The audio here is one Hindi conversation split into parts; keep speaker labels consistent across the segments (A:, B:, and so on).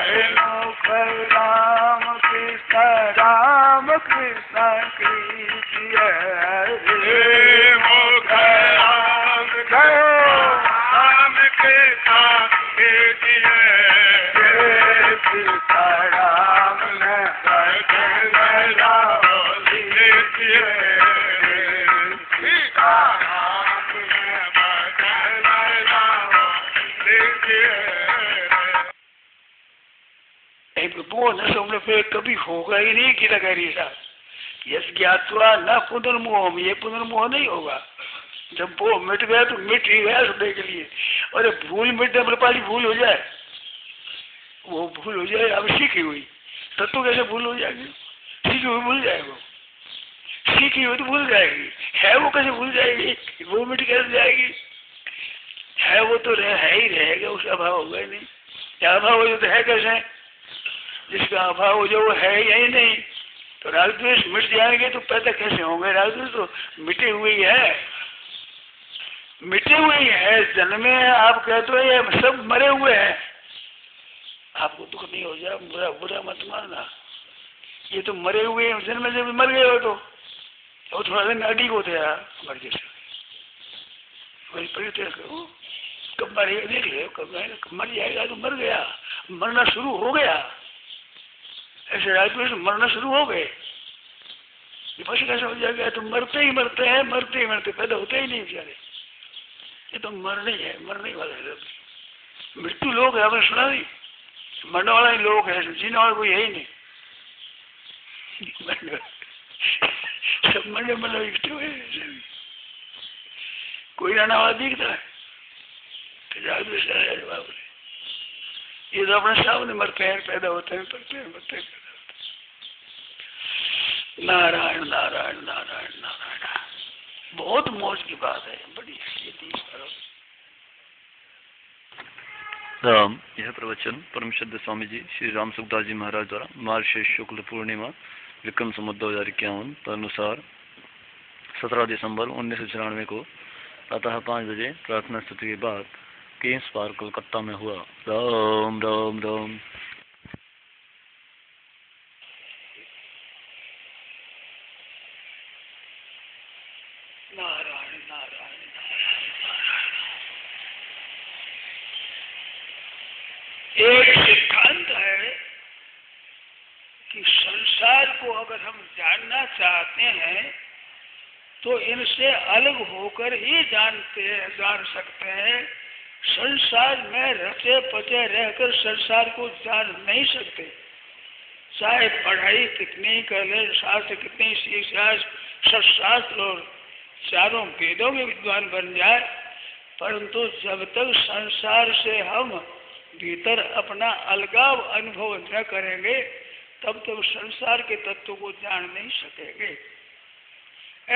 A: मुख राम कृष्ण कीजिए मुख राम कृष्ण कीजिए सीताराम ने लीजिए सीताराम ने लीजिए। वो न फिर कभी होगा ही नहीं कि लगा रही साहब यस ज्ञातवा न पुनर्मोह, ये पुनर्मोह नहीं होगा। जब वो मिट गया तो मिट ही गया सदा के लिए। और भूल मिटने पर पाली भूल हो जाए, वो भूल हो जाए अब सीखी हुई तत्व कैसे भूल हो जाएगी? सीखी हुई भूल जाए, वो सीखी हुई तो भूल जाएगी, है वो कैसे भूल जाएगी? वो मिट कैसे जाएगी? है वो तो है ही रहेगा, उसका अभाव होगा ही नहीं। क्या अभाव हो तो है कैसे? जिसका अभाव हो जो वो है यही नहीं, तो राग द्वेष मिट जाएंगे तो पैदा कैसे होंगे? राग द्वेष तो मिटे हुए ही है, मिटे हुए ही है। जन्मे आप कहते हो ये सब मरे हुए हैं, आपको दुख नहीं हो जाए, बुरा बुरा मत मानना। ये तो मरे हुए हैं, जन्म से भी मर गए हो तो थोड़ा दिन अड़ी को थे मर जैसे वही परिचय करो। कब मरेगा देख ले, कब मर जाएगा तो मर गया, मरना शुरू हो गया। ऐसे राजद्वेष मरना शुरू हो गए, विपक्ष कैसे हो जाएगा? तो मरते ही मरते हैं, मरते ही मरते, पैदा होते ही नहीं बेचारे। ये तो मरने है, मरने वाले है। मृत्यु लोग है, आपने सुना नहीं? मरने वाला ही लोग है, जीने वाला कोई है ही नहीं। सब मरने वाले इकट्ठे हुए, कोई रहने वाला दिखता है तो ये तो अपने सामने मरते हैं, पैदा होते हैं, मरते हैं, मरते हैं। नारायण नारायण नारायण नारायण। बहुत मौज की बात है, बड़ी
B: राम। यह प्रवचन परम श्रद्धा स्वामी जी श्री राम सुखदास जी महाराज द्वारा मार्गशीर्ष शुक्ल पूर्णिमा विक्रम संवत 2051 अनुसार 17 दिसंबर 1994 को प्रातः 5 बजे प्रार्थना स्तुति के बाद केम्स पार्क कोलकाता में हुआ। राम राम राम।
A: नारायण नारायण नारायण। एक सिद्धांत है कि संसार को अगर हम जानना चाहते हैं तो इनसे अलग होकर ही जान सकते हैं। संसार में रचे पचे रहकर संसार को जान नहीं सकते, चाहे पढ़ाई कितनी कर ले, शास्त्र कितनी सीख जाए, सत्शास्त्र और चारों वेदों में विद्वान बन जाए, परंतु जब तक संसार से हम भीतर अपना अलगाव अनुभव न करेंगे तब तक संसार के तत्व को जान नहीं सकेंगे।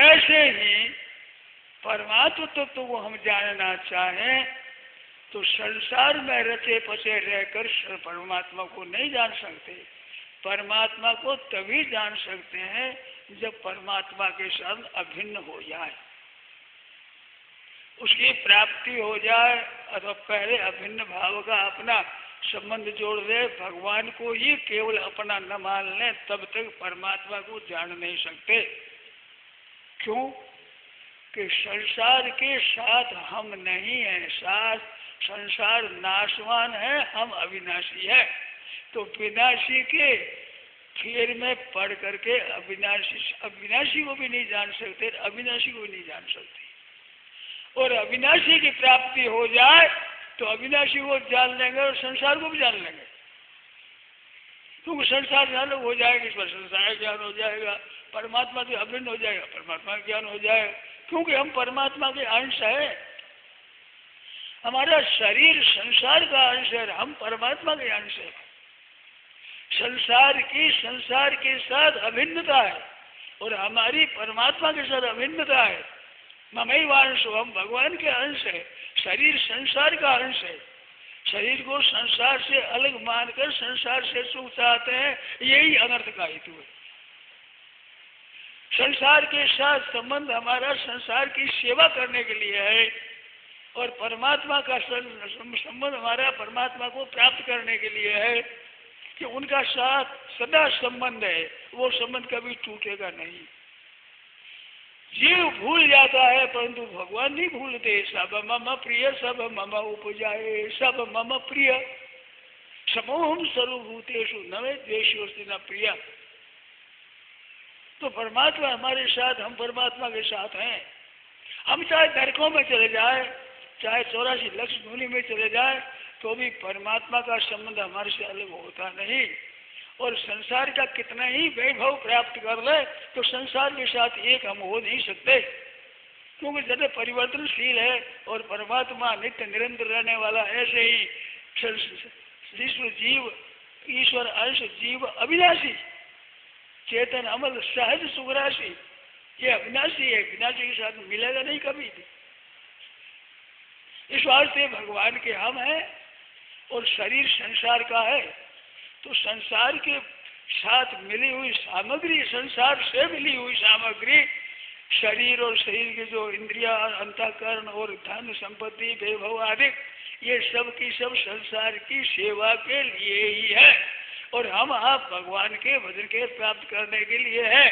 A: ऐसे ही परमात्म तत्व को हम जानना चाहें तो संसार में रचे पचे रहकर परमात्मा को नहीं जान सकते। परमात्मा को तभी जान सकते हैं जब परमात्मा के संग अभिन्न हो जाए, उसकी प्राप्ति हो जाए, अथवा पहले अभिन्न भाव का अपना संबंध जोड़ दे, भगवान को ही केवल अपना न मान लें, तब तक परमात्मा को जान नहीं सकते। क्यों? कि संसार के साथ हम नहीं हैं, साथ संसार नाशवान है, हम अविनाशी है। तो विनाशी के फेर में पढ़ करके अविनाशी को भी नहीं जान सकते, अविनाशी को भी नहीं जान सकते। और अविनाशी की प्राप्ति हो जाए तो अविनाशी को जान लेंगे और संसार को भी जान लेंगे, क्योंकि संसार ज्ञान हो जाएगा, इस पर संसार ज्ञान हो जाएगा, परमात्मा से अभिन्न हो जाएगा, परमात्मा ज्ञान हो जाएगा, क्योंकि हम परमात्मा के अंश है। हमारा शरीर संसार का अंश है, हम परमात्मा के अंश है। संसार के साथ अभिन्नता है और हमारी परमात्मा के साथ अभिन्नता है। ममई वांश, हम भगवान के अंश है, शरीर संसार का अंश है। शरीर को संसार से अलग मानकर संसार से सुख चाहते हैं, यही अनर्थ का हेतु है। संसार के साथ संबंध हमारा संसार की सेवा करने के लिए है और परमात्मा का संबंध हमारा परमात्मा को प्राप्त करने के लिए है। कि उनका साथ सदा संबंध है, वो संबंध कभी टूटेगा नहीं। जीव भूल जाता है परंतु भगवान नहीं भूलते। सब मम प्रिय सब मम उपजाए सब मम प्रिय समोहम सर्वभूतेषु नवे द्वेषोस्ति न प्रिय। तो परमात्मा हमारे साथ, हम परमात्मा के साथ हैं। हम चाहे नरकों में चले जाए, चाहे 84 लक्ष धूलि में चले जाए, तो भी परमात्मा का संबंध हमारे से अलग होता नहीं। और संसार का कितना ही वैभव प्राप्त कर ले तो संसार के साथ एक हम हो नहीं सकते, क्योंकि जैसे परिवर्तनशील है और परमात्मा नित्य निरंतर रहने वाला, ऐसे ही ईश्वर जीव, ईश्वर अंश जीव अविनाशी, चेतन अमल सहज सुखराशि, ये अविनाशी है, विनाशी के साथ मिलेगा नहीं कभी भी। इस वास्ते भगवान के हम हैं और शरीर संसार का है, तो संसार के साथ मिली हुई सामग्री, संसार से मिली हुई सामग्री, शरीर और शरीर के जो इंद्रिया, अंतःकरण और धन संपत्ति वैभव आदि, ये सब की सब संसार की सेवा के लिए ही है। और हम आप भगवान के भजन के प्राप्त करने के लिए है।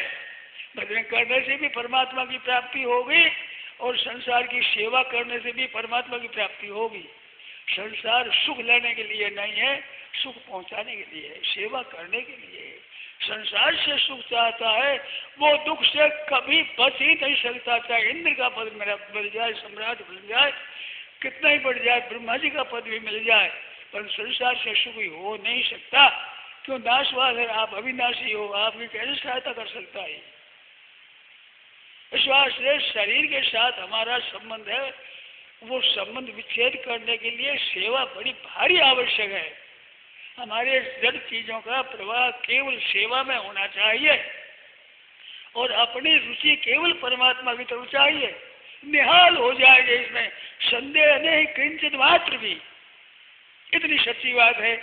A: भजन करने से भी परमात्मा की प्राप्ति होगी और संसार की सेवा करने से भी परमात्मा की प्राप्ति होगी। संसार सुख लेने के लिए नहीं है, सुख पहुंचाने के लिए है, सेवा करने के लिए है। संसार से सुख चाहता है वो दुख से कभी बच ही नहीं सकता। चाहे इंद्र का पद मेरा मिल जाए, सम्राट मिल जाए, कितना ही बढ़ जाए, ब्रह्मा जी का पद भी मिल जाए, पर संसार से सुख ही हो नहीं सकता। क्यों? नाशवान है, आप अविनाशी हो, आपकी कैसे सहायता कर सकता है। इस वास्ते शरीर के साथ हमारा संबंध है, वो संबंध विच्छेद करने के लिए सेवा बड़ी भारी आवश्यक है। हमारे जड़ चीजों का प्रवाह केवल सेवा में होना चाहिए और अपनी रुचि केवल परमात्मा की तरफ चाहिए। निहाल हो जाएगा, इसमें संदेह नहीं किंचित मात्र भी। इतनी सच्ची बात है।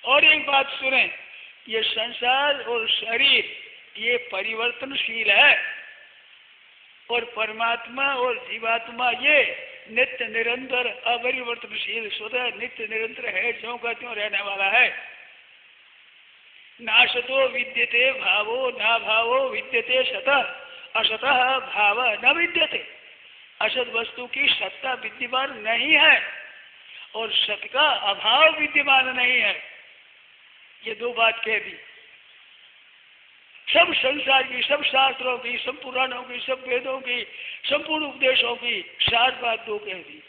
A: और एक बात सुने, ये संसार और शरीर ये परिवर्तनशील है और परमात्मा और जीवात्मा ये नित्य निरंतर अपरिवर्तनशील स्वतः नित्य निरंतर है, ज्यों का त्यों रहने वाला है। नाशतो विद्यते भावो ना भावो विद्यते सतः असतः भाव न विद्यते। असत वस्तु की सत्ता विद्यमान नहीं है और सत का अभाव विद्यमान नहीं है। ये दो बात कह दी। सब संसार की, सब शास्त्रों की, सब पुराणों की, सब वेदों की, संपूर्ण उपदेशों की सार बात दो कह दी।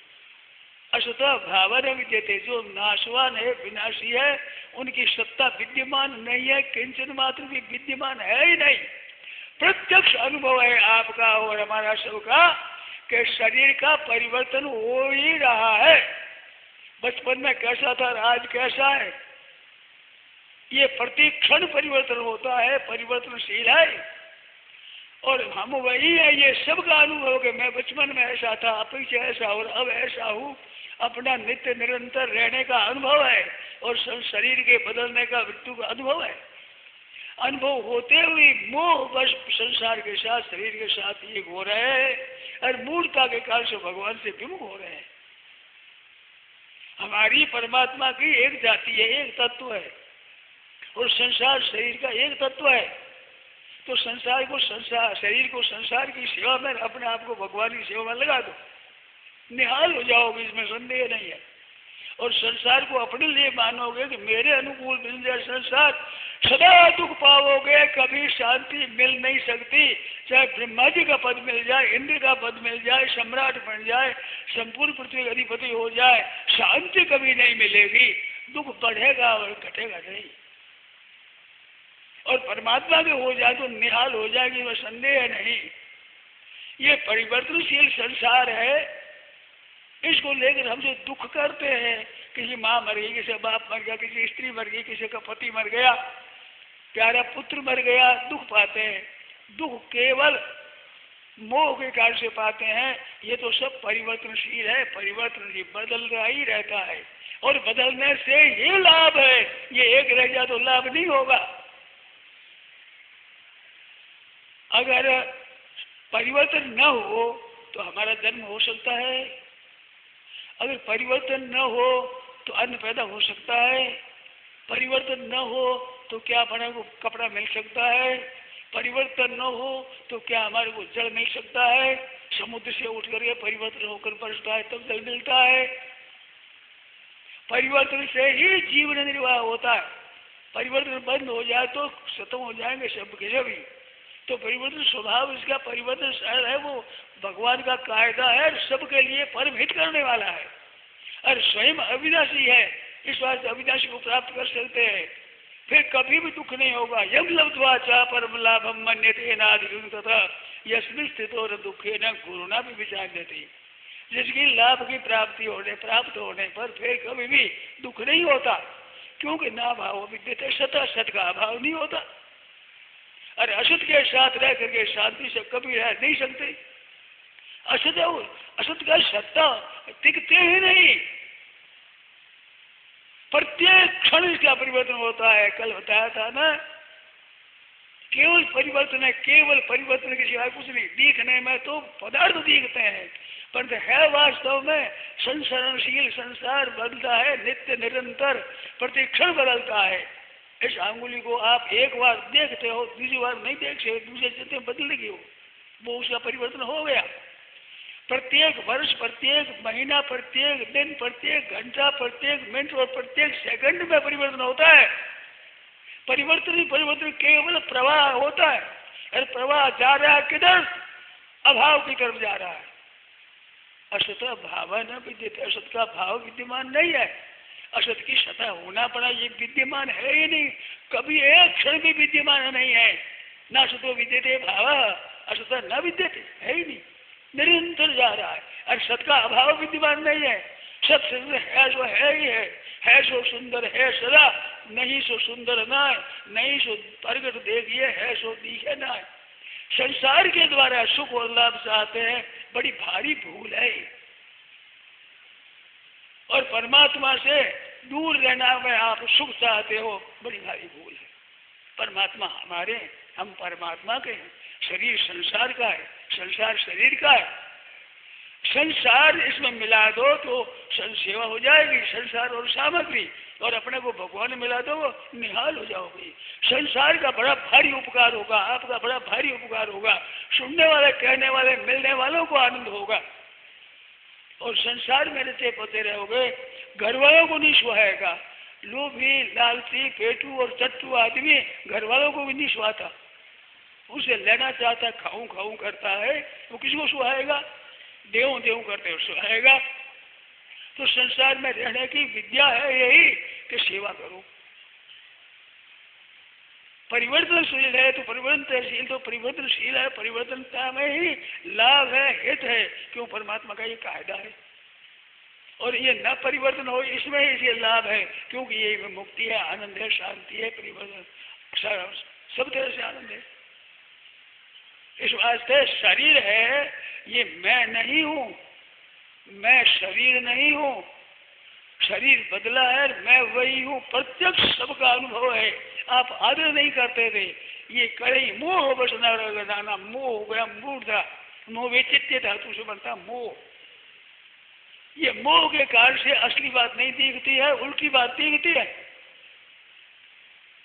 A: असतः भावन विद्यते, जो नाशवान है, विनाशी है, उनकी सत्ता विद्यमान नहीं है, किंचन मात्र भी विद्यमान है ही नहीं। प्रत्यक्ष अनुभव है आपका और हमारा सबका कि शरीर का परिवर्तन हो ही रहा है। बचपन में कैसा था, आज कैसा है, ये प्रति क्षण परिवर्तन होता है, परिवर्तनशील है। और हम वही है, ये सबका अनुभव कि मैं बचपन में ऐसा था, पीछे ऐसा और अब ऐसा हूँ, अपना नित्य निरंतर रहने का अनुभव है और शरीर के बदलने का, मृत्यु का अनुभव है। अनुभव होते हुए मोह बस संसार के साथ, शरीर के साथ एक हो रहे हैं और मूर्खता के कारण से भगवान से विमुख हो रहे हैं। हमारी परमात्मा की एक जाति है, एक तत्व है और संसार शरीर का एक तत्व है। तो संसार को, संसार शरीर को संसार की सेवा में, अपने आप को भगवान की सेवा में लगा दो, निहाल हो जाओगे, इसमें संदेह नहीं है। और संसार को अपने लिए मानोगे कि मेरे अनुकूल मिल जाए संसार, सदा दुख पाओगे, कभी शांति मिल नहीं सकती। चाहे ब्रह्मा जी का पद मिल जाए, इंद्र का पद मिल जाए, सम्राट बन जाए, संपूर्ण पृथ्वी अधिपति हो जाए, शांति कभी नहीं मिलेगी। दुख बढ़ेगा और घटेगा नहीं। और परमात्मा के हो जाए तो निहाल हो जाएगी, वह संदेह नहीं। ये परिवर्तनशील संसार है, इसको लेकर हम जो दुख करते हैं, किसी माँ मर गई, किसी बाप मर गया, किसी स्त्री मर गई, किसी का पति मर गया, प्यारा पुत्र मर गया, दुख पाते हैं। दुख केवल मोह के कारण से पाते हैं। ये तो सब परिवर्तनशील है, परिवर्तनशील बदल रहा ही रहता है और बदलने से ये लाभ है। ये एक रह जाए तो लाभ नहीं होगा। अगर परिवर्तन न हो तो हमारा जन्म हो सकता है, अगर परिवर्तन न हो तो अन्न पैदा हो सकता है, परिवर्तन न हो तो क्या हमारे को कपड़ा मिल सकता है, परिवर्तन न हो तो क्या हमारे को जल मिल सकता है, समुद्र से उठ करके परिवर्तन होकर बरसता है तब जल मिलता है। परिवर्तन से ही जीवन निर्वाह होता है। परिवर्तन बंद हो जाए तो खत्म हो जाएंगे सब के सभी। तो परिवर्तन स्वभाव इसका परिवर्तन शायद है वो भगवान का कायदा है, सबके लिए परम हित करने वाला है और स्वयं अविनाशी है। इस वास्ते अविनाशी को प्राप्त कर सकते हैं, फिर कभी भी दुख नहीं होगा। यम लब्ध्वा च परम लाभम मन्यते नाधिकृतं तथा यस्मिन् स्थितो न दुखे न गुरुणा भी विचार देती। जिसकी लाभ की प्राप्त होने पर फिर कभी भी दुख नहीं होता, क्योंकि ना भाव विद्यते सत, सत का अभाव नहीं होता। अरे असत के साथ रह करके शांति से कभी रह नहीं सकते। असत का सत्ता टिकते ही नहीं, प्रत्येक क्षण इसका परिवर्तन होता है। कल बताया था ना, केवल परिवर्तन है, केवल परिवर्तन के सिवाय कुछ नहीं। दिखने में तो पदार्थ दिखते हैं, परंतु है वास्तव में संसरणशील। संसार बदलता है नित्य निरंतर, प्रत्येक क्षण बदलता है। इस अंगुली को आप एक बार देखते हो, दूसरी बार नहीं देख सकते, दूसरे चलते बदलेगी वो उसका परिवर्तन हो गया। प्रत्येक वर्ष, प्रत्येक महीना, प्रत्येक दिन, प्रत्येक घंटा, प्रत्येक मिनट और प्रत्येक सेकंड में परिवर्तन होता है। परिवर्तन ही परिवर्तन, केवल प्रवाह होता है। अरे प्रवाह जा रहा है किधर? अभाव की तरफ जा रहा है। असत भाव न विद्यते, असत का भाव विद्यमान नहीं है। असत की सतह होना पड़ा, ये विद्यमान है ही नहीं, कभी एक क्षण भी विद्यमान नहीं है। न सतो विद्यते भाव, असत न विद्यते, है ही नहीं, निरंतर जा रहा है। और सत का अभाव विद्यमान नहीं है। सत है सो है ही है सो सुंदर है सदा, नहीं सो सुंदर ना, नहीं सो प्रगट देखिए, है सो दिखे ना। संसार के द्वारा सुख और लाभ चाहते हैं, बड़ी भारी भूल है। और परमात्मा से दूर रहना में आप सुख चाहते हो, बड़ी भारी भूल है। परमात्मा हमारे, हम परमात्मा के हैं। शरीर संसार का है, संसार शरीर का है। संसार इसमें मिला दो तो संसेवा हो जाएगी, संसार और सामग्री, और अपने को भगवान मिला दो निहाल हो जाओगी। संसार का बड़ा भारी उपकार होगा, आपका बड़ा भारी उपकार होगा। सुनने वाले, कहने वाले, मिलने वालों को आनंद होगा। और संसार में रहते पते रहोगे, घर वालों को नहीं सुहाएगा। लोभी, लालची, पेटू और चट्टू आदमी घर वालों को भी नहीं सुहाता। उसे लेना चाहता, खाऊं खाऊं करता है, वो किसको सुहाएगा? देव देव करते हो सुहाएगा। तो संसार में रहने की विद्या है यही कि सेवा करो। परिवर्तनशील है तो परिवर्तनशील, तो परिवर्तनशील है, परिवर्तनता में ही लाभ है, हित है। क्यों? परमात्मा का ये कायदा है। और ये न परिवर्तन हो, इसमें ही इसे लाभ है, क्योंकि ये मुक्ति है, आनंद है, शांति है, परिवर्तन सब तरह से आनंद है। इस वास्ते शरीर है, ये मैं नहीं हूं, मैं शरीर नहीं हूं। शरीर बदला है, मैं वही हूं, प्रत्यक्ष सबका अनुभव है। आप आदर नहीं करते थे। ये कड़े मोह बस नाना, मोह हो गया मूर्धा, मोह विचित्य धातु से बनता मोह। ये मोह के कारण से असली बात नहीं दिखती है, उल्टी बात दिखती है।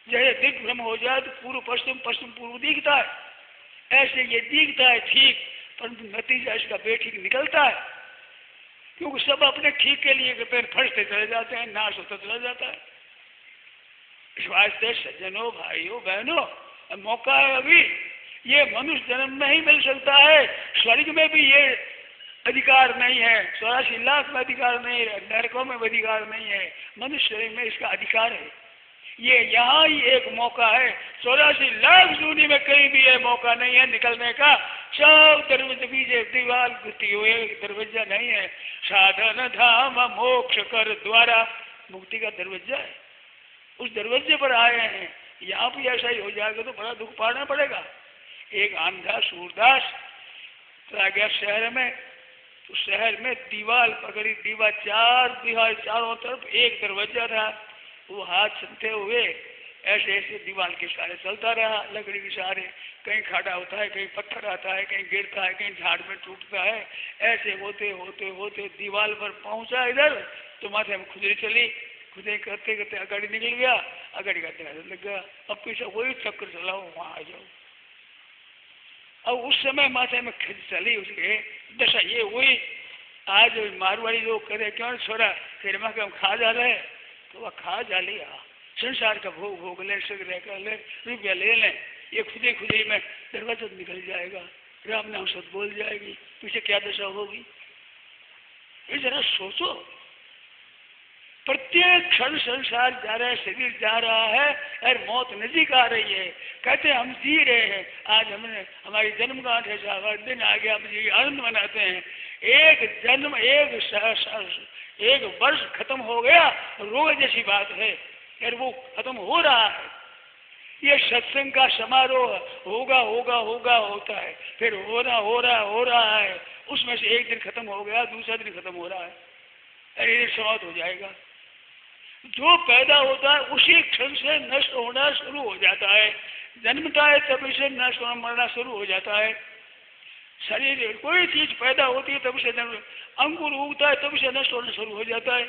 A: जैसे दिग् भ्रम हो जाए तो पूर्व पश्चिम, पश्चिम पूर्व दिखता है, ऐसे ये दिखता है ठीक, परंतु नतीजा इसका बेठीक निकलता है। क्योंकि सब अपने ठीक के लिए फंसते चले जाते हैं, नाश होता चला जाता है। इस वास्ते सज्जनों, भाइयों, बहनों, मौका है अभी। ये मनुष्य जन्म में ही मिल सकता है, स्वर्ग में भी ये अधिकार नहीं है, 84 लाख में अधिकार नहीं है, नरकों में अधिकार नहीं है, मनुष्य शरीर में इसका अधिकार है। ये यहाँ ही एक मौका है, 84 लाख जूनी में कहीं भी ये मौका नहीं है निकलने का। सब दरवाजे बीजे दीवार गुती हुए, दरवाजा नहीं है। साधन धाम मोक्ष कर द्वारा, मुक्ति का दरवाजा है, उस दरवाजे पर आए हैं। यहाँ भी ऐसा ही हो जाएगा तो बड़ा दुख पाना पड़ेगा। एक आंधा सूरदास आ गया शहर में, तो शहर में दीवार पकड़ी, दीवार चारों तरफ एक दरवाजा था। वो हाथ चलते हुए ऐसे ऐसे दीवार के सहारे चलता रहा, लकड़ी के सहारे, कहीं खाड़ा होता है, कहीं पत्थर आता है, कहीं गिरता है, कहीं झाड़ में टूटता है। ऐसे होते होते होते दीवार पर पहुंचा इधर, तो माथे में खुजली चली, खुजली करते करते अगाड़ी निकल गया, अगाड़ी का लग गया। अब पीछे वही चक्कर चलाओ, वहां आ जाओ। अब उस समय माथे में खिंच चली, उसके दशा ये हुई। आज मारवाड़ी लोग करे क्यों छोरा तेरे माँ हम खा जा रहे, तो वह खा जा लिया, संसार का भोग भोग ले, सगरे कर ले, रुपया ले लें, ये खुदी खुदी में दरवाजा निकल जाएगा, राम नाम सत बोल जाएगी, पीछे क्या दशा होगी। ये जरा सोचो, प्रत्येक क्षण संसार जा रहा है, शरीर जा रहा है और मौत नजीक आ रही है। कहते हम जी रहे हैं, आज हमने हमारी जन्मगांठ है, हमारा दिन आ गया, हम जी आनंद मनाते हैं। एक जन्म एक वर्ष खत्म हो गया, रोज जैसी बात है, यार वो खत्म हो रहा है। ये सत्संग का समारोह होगा होगा होगा होता है, फिर हो रहा है, उसमें से एक दिन खत्म हो गया, दूसरा दिन खत्म हो रहा है, अरे ये समाप्त हो जाएगा। जो पैदा होता है उसी क्षण से नष्ट होना शुरू हो जाता है, जन्मता है तभी से नष्ट होना मरना शुरू हो जाता है। शरीर कोई चीज पैदा होती है तभी से अंकुर उगता है तभी से नष्ट होना शुरू हो जाता है,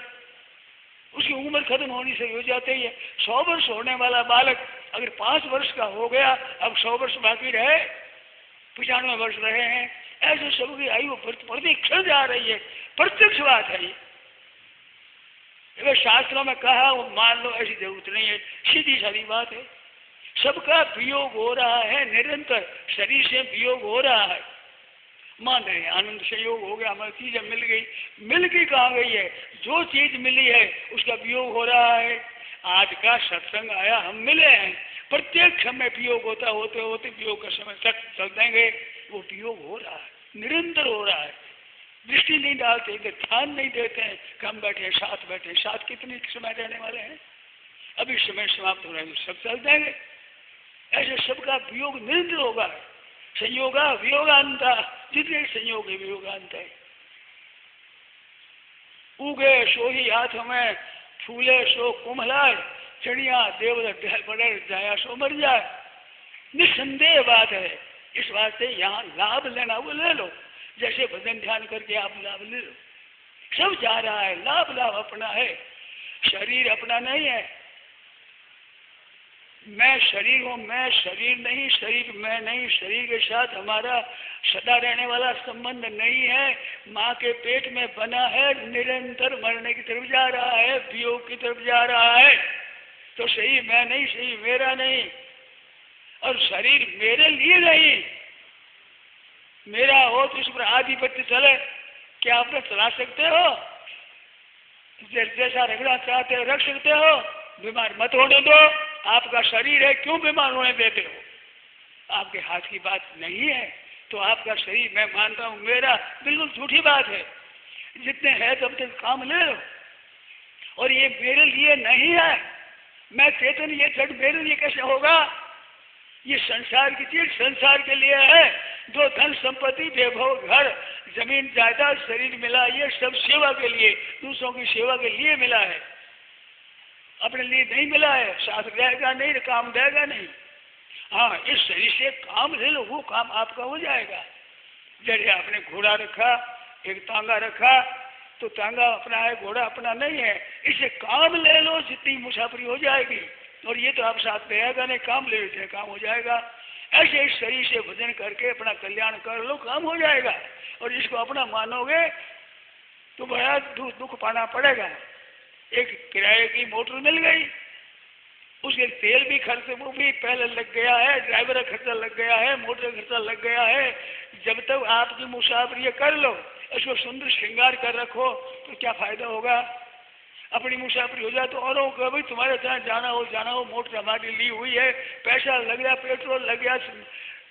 A: उसकी उम्र खत्म होनी शुरू हो जाती है। 100 वर्ष होने वाला बालक अगर 5 वर्ष का हो गया, अब 100 वर्ष बाकी रहे, 95 वर्ष रहे हैं, ऐसे सबकी आयु प्रति क्षण जा रही है, प्रत्यक्ष बात है। ये शास्त्रों में कहा वो मान लो, ऐसी जरूरत नहीं है, सीधी सादी बात है। सबका वियोग हो रहा है निरंतर, शरीर से वियोग हो रहा है, मान रहे हैं आनंद संयोग हो गया, हमारी चीजें मिल गई कहाँ गई है, जो चीज मिली है उसका वियोग हो रहा है। आज का सत्संग आया, हम मिले हैं, प्रत्येक क्षण में वियोग होता होते होते वियोग का समय तक चल देंगे, वो वियोग हो रहा है, निरंतर हो रहा है। दृष्टि नहीं डालते, ध्यान नहीं देते हैं कि हम बैठे साथ कितने समय रहने वाले हैं, अभी समय समाप्त हो रहा है, सब चल जाएंगे। ऐसे सबका वियोग निरंतर होगा, संयोगा वियोगांत, जितने संयोग है वियोगांत है। उगे सो ही हाथ में, फूले सो कुम्हलाए, चढ़िया देव पड़े जाया सो मर जाए, निसंदेह बात है। इस बात से यहाँ लाभ लेना वो ले लो, जैसे भजन ध्यान करके आप लाभ ले लो, सब जा रहा है, लाभ अपना है, शरीर अपना नहीं है। मैं शरीर हूँ, मैं शरीर नहीं, शरीर मैं नहीं, शरीर के साथ हमारा सदा रहने वाला संबंध नहीं है। माँ के पेट में बना है, निरंतर मरने की तरफ जा रहा है, वियोग की तरफ जा रहा है, तो सही मैं नहीं, सही मेरा नहीं, और शरीर मेरे लिए नहीं। मेरा हो तो इस पर आधिपत्य चले, क्या आप चला सकते हो? जैसा रखना चाहते हो रख सकते हो, बीमार मत होने दो। आपका शरीर है, क्यों बीमार होने देते हो? आपके हाथ की बात नहीं है, तो आपका शरीर मैं मानता हूँ मेरा, बिल्कुल झूठी बात है। जितने हैं तब तक काम ले लो, और ये मेरे लिए नहीं है, मैं चेतन, ये जड़ मेरे लिए कैसे होगा? ये संसार की चीज संसार के लिए है। जो धन संपत्ति वैभव घर जमीन जायदाद शरीर मिला, ये सब सेवा के लिए, दूसरों की सेवा के लिए मिला है, अपने लिए नहीं मिला है। साथ रहेगा नहीं, काम देगा नहीं। हाँ, इस शरीर से काम ले लो, वो काम आपका हो जाएगा। जैसे आपने घोड़ा रखा, एक तांगा रखा, तो तांगा अपना है, घोड़ा अपना नहीं है, इसे काम ले लो, जितनी मुसाफरी हो जाएगी। और ये तो आप साथ रहेगा नहीं, काम ले लेते काम हो जाएगा। ऐसे इस शरीर से भजन करके अपना कल्याण कर लो, काम हो जाएगा। और इसको अपना मानोगे तो बड़ा दुख पाना पड़ेगा। एक किराए की मोटर मिल गई, उसके तेल भी खर्च वो भी पहले लग गया है, ड्राइवर का खर्चा लग गया है, मोटर का खर्चा लग गया है। जब तक आपकी मुसाफरी कर लो, इसको सुंदर श्रृंगार कर रखो, तो क्या फायदा होगा? अपनी मुसाफरी हो जाए तो औरों को भाई तुम्हारे जहाँ जाना हो, मोटर हमारी ली हुई है, पैसा लग गया, पेट्रोल लग गया,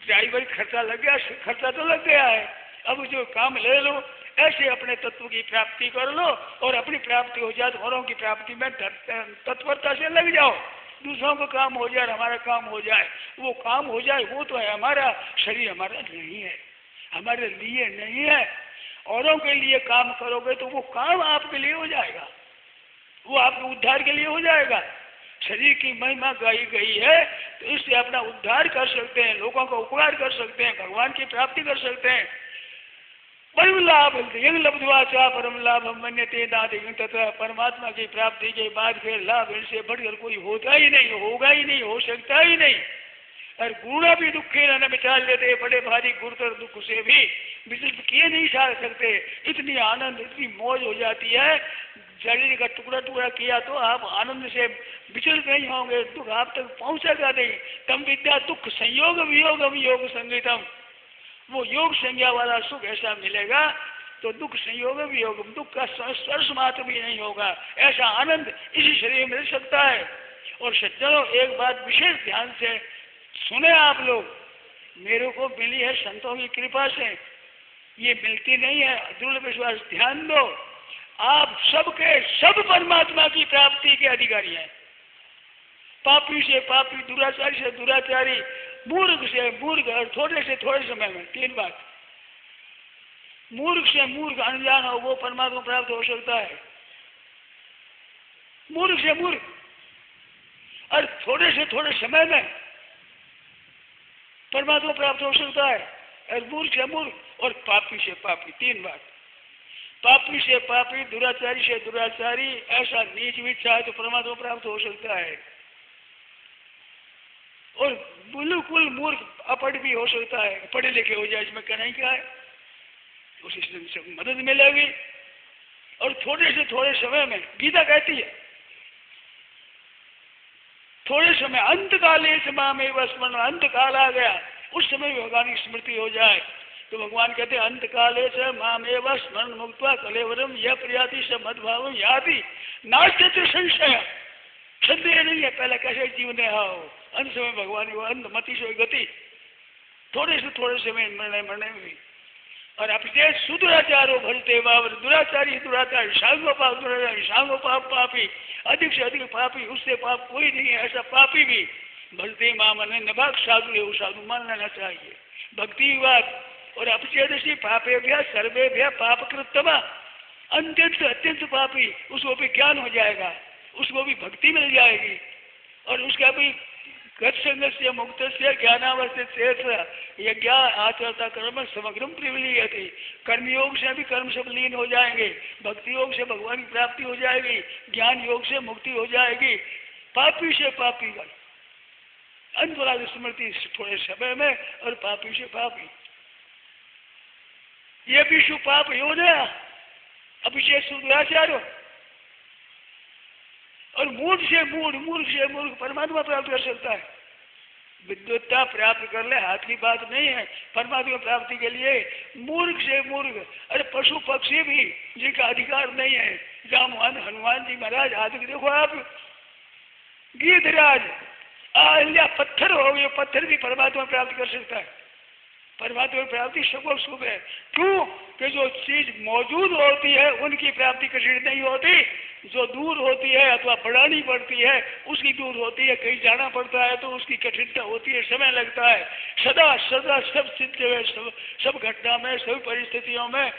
A: ड्राइवर खर्चा लग गया, खर्चा तो लग गया है, अब जो काम ले लो। ऐसे अपने तत्व की प्राप्ति कर लो, और अपनी प्राप्ति हो जाए तो औरों की प्राप्ति में तत्परता से लग जाओ। दूसरों का काम हो जाए, हमारा काम हो जाए, वो काम हो जाए, वो तो है हमारा। शरीर हमारा नहीं है, हमारे लिए नहीं है। औरों के लिए काम करोगे तो वो काम आपके लिए हो जाएगा, वो आपके उद्धार के लिए हो जाएगा। शरीर की महिमा गाई गई है, तो इससे अपना उद्धार कर सकते हैं, लोगों का उपकार कर सकते हैं, भगवान की प्राप्ति कर सकते हैं। परम लाभ यंग लब्धवाचा परम लाभ मन्यते दादे तथा परमात्मा की प्राप्ति के बाद फिर लाभ इनसे बढ़कर कोई होता ही नहीं, होगा ही नहीं, हो सकता ही नहीं। और गुणा भी दुखे न बिचार लेते, बड़े भारी गुरुतर दुख से भी विचलित किए नहीं जा सकते। इतनी आनंद, इतनी मौज हो जाती है, शरीर का टुकड़ा टुकड़ा किया तो आप आनंद से विचलित नहीं होंगे, दुख आप तक पहुंचेगा नहीं। तम विद्या दुख संयोग वियोग योग संगीतम, वो योग संज्ञा वाला सुख ऐसा मिलेगा तो दुख संयोग वियोग, दुख का स्पर्श मात्र भी नहीं होगा। ऐसा आनंद इसी शरीर में मिल सकता है। और सज्जनों, एक बात विशेष ध्यान से सुने आप लोग, मेरे को मिली है संतों की कृपा से, ये मिलती नहीं है, दृढ़ विश्वास ध्यान दो। आप सबके सब परमात्मा की प्राप्ति के अधिकारी हैं। पापी से पापी, दुराचारी से दुराचारी, मूर्ख से मूर्ख, और थोड़े से थोड़े समय में, तीन बात, मूर्ख से मूर्ख अनजान हो वो परमात्मा प्राप्त हो सकता है। मूर्ख से मूर्ख और थोड़े से थोड़े समय में परमात्मा प्राप्त हो सकता है। और मूर्ख से मूर्ख और पापी से पापी, तीन बात। पापी से पापी, दुराचारी से दुराचारी, ऐसा नीच विचार है तो परमात्मा प्राप्त हो सकता है। और बिल्कुल मूर्ख अपढ़ भी हो सकता है, पढ़े लिखे हो जाए, इसमें कहना ही क्या है, उसी मदद मिलेगी। और थोड़े से थोड़े समय में, गीता कहती है थोड़े समय, अंत काले में स्मरण, अंत काल आ गया, उस समय भगवान की स्मृति हो जाए तो भगवान कहते हैं अंत काले से मामेव स्मरण मुक्त्वा कलेवरम यह प्रयाति से मदभाव याति नास्ति संशय, संदेह नहीं है पहले कैसे जीवन आओ, अंत समय भगवान को अंत मति से गति, थोड़े से थोड़े समय मरने में। और अपने सुदुराचारो भरते बाबर, दुराचारी दुराचारी, सांगो पाप दुराचारी, सांगो पाप पापी, अधिक से अधिक पापी, उससे पाप कोई नहीं है, ऐसा पापी भी भरते मामने नभाग साधु है, वो साधु मान लेना चाहिए। भक्ति बात। और अपचेदशी पापे भ्या सर्वे भ्या पाप कृतमा, अत्यंत अत्यंत पापी, उसको भी ज्ञान हो जाएगा, उसको भी भक्ति मिल जाएगी, और उसका भी गत्संगस्य मुक्तस्य ज्ञानावस्थित यज्ञ आचरता कर्म समग्रम प्रिविलीयते, कर्मयोग से भी कर्म सब लीन हो जाएंगे, भक्ति योग से भगवान की प्राप्ति हो जाएगी, ज्ञान योग से मुक्ति हो जाएगी। पापी से पापी का अंतरा स्मृति थोड़े समय में, और पापी से पापी, ये भी सुपाप हो गया, अभिषेक सुदुराचार्य। और मूर्ख से मूर्ख परमात्मा प्राप्त कर सकता है। विद्वत्ता प्राप्त कर ले, हाथ की बात नहीं है। परमात्मा प्राप्ति के लिए मूर्ख से मूर्ख, अरे पशु पक्षी भी जिनका अधिकार नहीं है, रामवान हनुमान जी महाराज, आदि देखो आप, गीधराज, अहिल्या, पत्थर हो गए, पत्थर भी परमात्मा प्राप्त कर सकता है। परमात्मा की प्राप्ति सबको शुभ है। क्यों? कि जो चीज मौजूद होती है उनकी प्राप्ति कठिन नहीं होती, जो दूर होती है अथवा बढ़ानी पड़ती है उसकी दूर होती है, कहीं जाना पड़ता है तो उसकी कठिनता होती है, समय लगता है। सदा सदा सब चित्त में, सब घटना में, सब परिस्थितियों में,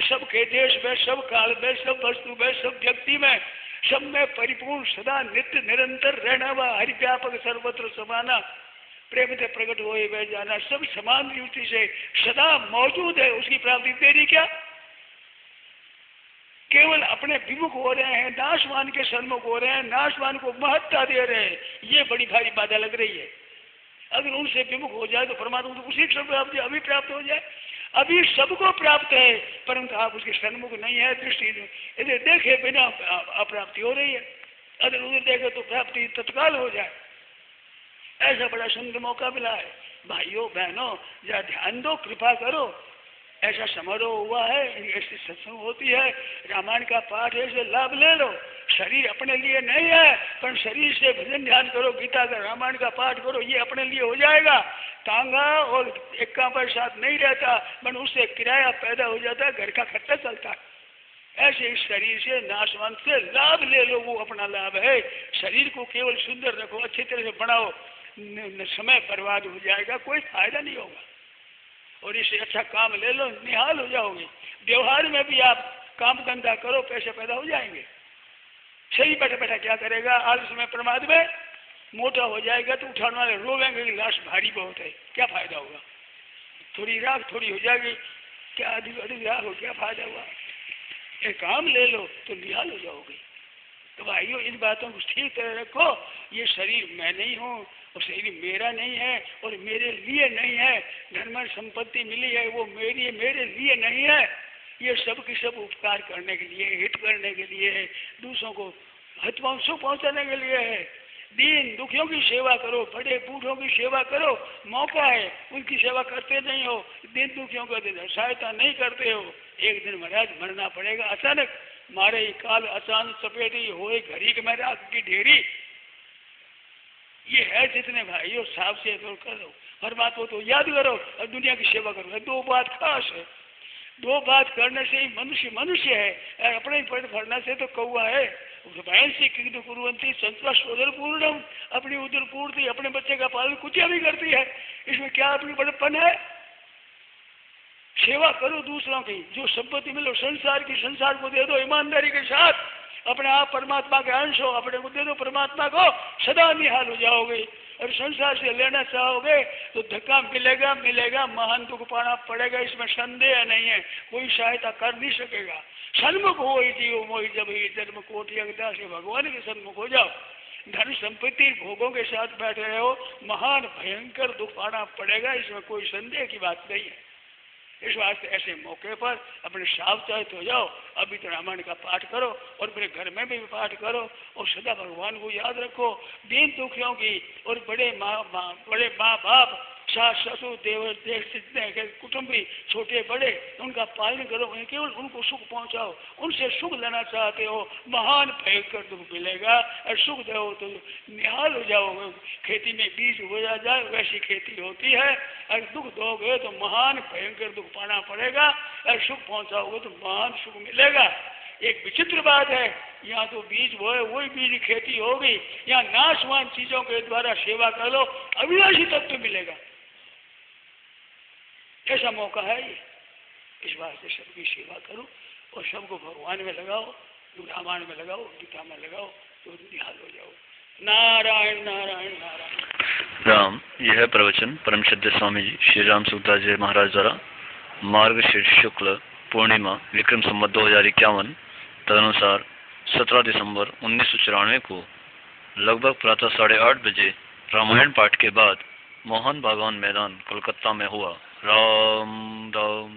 A: सबके देश में, सब काल में, सब वस्तु में, सब व्यक्ति में, सब में परिपूर्ण सदा नित्य निरंतर रहना व हरिव्यापक सर्वत्र समाना, प्रेम से प्रकट हो वह जाना, सब समान युक्ति से सदा मौजूद है, उसकी प्राप्ति देरी क्या? केवल अपने विमुख हो रहे हैं, नाशवान के सन्मुख हो रहे हैं, नाशवान को महत्ता दे रहे हैं, ये बड़ी भारी बाधा लग रही है। अगर उनसे विमुख हो जाए तो परमात्मा को उसी क्षण प्राप्ति अभी प्राप्त हो जाए। अभी सबको प्राप्त है, परंतु आप उसके सन्मुख नहीं है, दृष्टि इधर देखे बिना अप्राप्ति हो रही है, अगर उधर देखे तो प्राप्ति तत्काल हो जाए। ऐसा बड़ा सुंदर मौका मिला है। भाइयों बहनों, जरा ध्यान दो, कृपा करो। ऐसा समारोह हुआ है, ऐसी सत्संग होती है, रामायण का पाठ है, इसे लाभ ले लो। शरीर अपने लिए नहीं है, पर शरीर से भजन ध्यान करो, गीता का रामायण का पाठ करो, ये अपने लिए हो जाएगा। तांगा और इक्का पर साथ नहीं रहता, पर उससे किराया पैदा हो जाता है, घर का खर्चा चलता है। ऐसे इस शरीर से, नाशवान से लाभ ले लो, वो अपना लाभ है। शरीर को केवल सुंदर रखो, अच्छी तरह से बनाओ, समय बर्बाद हो जाएगा, कोई फायदा नहीं होगा। और इससे अच्छा काम ले लो, निहाल हो जाओगे। व्यवहार में भी आप काम धंधा करो, पैसे पैदा हो जाएंगे। सही बैठा बैठा क्या करेगा, आलस में प्रमाद में मोटा हो जाएगा तो उठाने वाले रोवेंगे कि लाश भारी बहुत है, क्या फायदा होगा। थोड़ी राख थोड़ी हो जाएगी, क्या अधिक अधिक राख हो, क्या फायदा हुआ। एक काम ले लो तो निहाल हो जाओगे। तो भाइयों इन बातों को ठीक तरह रखो। ये शरीर मैं नहीं हूँ और शरीर मेरा नहीं है और मेरे लिए नहीं है। धन में संपत्ति मिली है वो मेरी है, मेरे लिए नहीं है। ये सब की सब उपकार करने के लिए, हित करने के लिए है, दूसरों को हित पहुंचाने के लिए है। दीन दुखियों की सेवा करो, बड़े बूढ़ों की सेवा करो, मौका है, उनकी सेवा करते नहीं हो, दीन दुखियों को सहायता नहीं करते हो। एक दिन महाराज मरना पड़ेगा। अचानक मारे काल अचानक चपेटी होए घड़ी के में राख की ढेरी। ये है जितने भाइयों साहब से तो करो, हर बात को तो याद करो और दुनिया की सेवा करो। दो बात खास है, दो बात करने से ही मनुष्य मनुष्य है, अपने पेट भरने से तो कौआ है। कुरुवंती संतवा सोदर पूर्णम, अपनी उदर पूर्ति अपने बच्चे का पालन कुटिया भी करती है, इसमें क्या अपनी बड़प्पन है। सेवा करो दूसरों की, जो संपत्ति मिलो संसार की, संसार को दे दो ईमानदारी के साथ। अपने आप परमात्मा के अंश हो, अपने को दे दो परमात्मा को, सदा निहाल हो जाओगे। और संसार से लेना चाहोगे तो धक्का मिलेगा मिलेगा, महान दुख पाना पड़ेगा, इसमें संदेह नहीं है। कोई सहायता कर नहीं सकेगा। सन्मुख हो जीव मोहि जब ही जन्म कोटि अगदा से भगवान के सन्मुख हो जाओ। धन संपत्ति भोगों के साथ बैठे रहो, महान भयंकर दुख पाना पड़ेगा, इसमें कोई संदेह की बात नहीं है। इस वास्ते ऐसे मौके पर अपने सावधान हो जाओ। अभी तो रामायण का पाठ करो और मेरे घर में भी पाठ करो और सदा भगवान को याद रखो। दीन दुखियों की और बड़े माँ बाप सास ससुर देवर देश जितने कुटुंबी छोटे बड़े उनका पालन करो, केवल उनको सुख पहुंचाओ। उनसे सुख लेना चाहते हो, महान भयंकर दुख मिलेगा और सुख दो तो निहाल हो जाओगे। खेती में बीज बोया जाए वैसी खेती होती है, और दुख दोगे तो महान भयंकर दुख पाना पड़ेगा, और सुख पहुंचाओगे तो महान सुख मिलेगा। एक विचित्र बात है, यहाँ तो बीज बोए वही बीज खेती होगी, यहाँ नाशवान चीजों के द्वारा सेवा कर लो, अविनाशी तत्व मिलेगा। ऐसा मौका है ये। इस बात से सबकी सेवा करो और सबको भगवान में लगाओ, रामायण में लगाओ, गीता में लगाओ, तो निहाल हो जाओ। नारायण नारायण नारायण
B: राम। यह प्रवचन परम श्रद्धेय स्वामी जी श्री राम सुखदास जी महाराज द्वारा मार्गशीर्ष शुक्ल पूर्णिमा विक्रम संवत 2051 तदनुसार 17 दिसंबर 1994 को लगभग प्रातः 8:30 बजे रामायण पाठ के बाद मोहन बागान मैदान कोलकाता में हुआ। राम राम।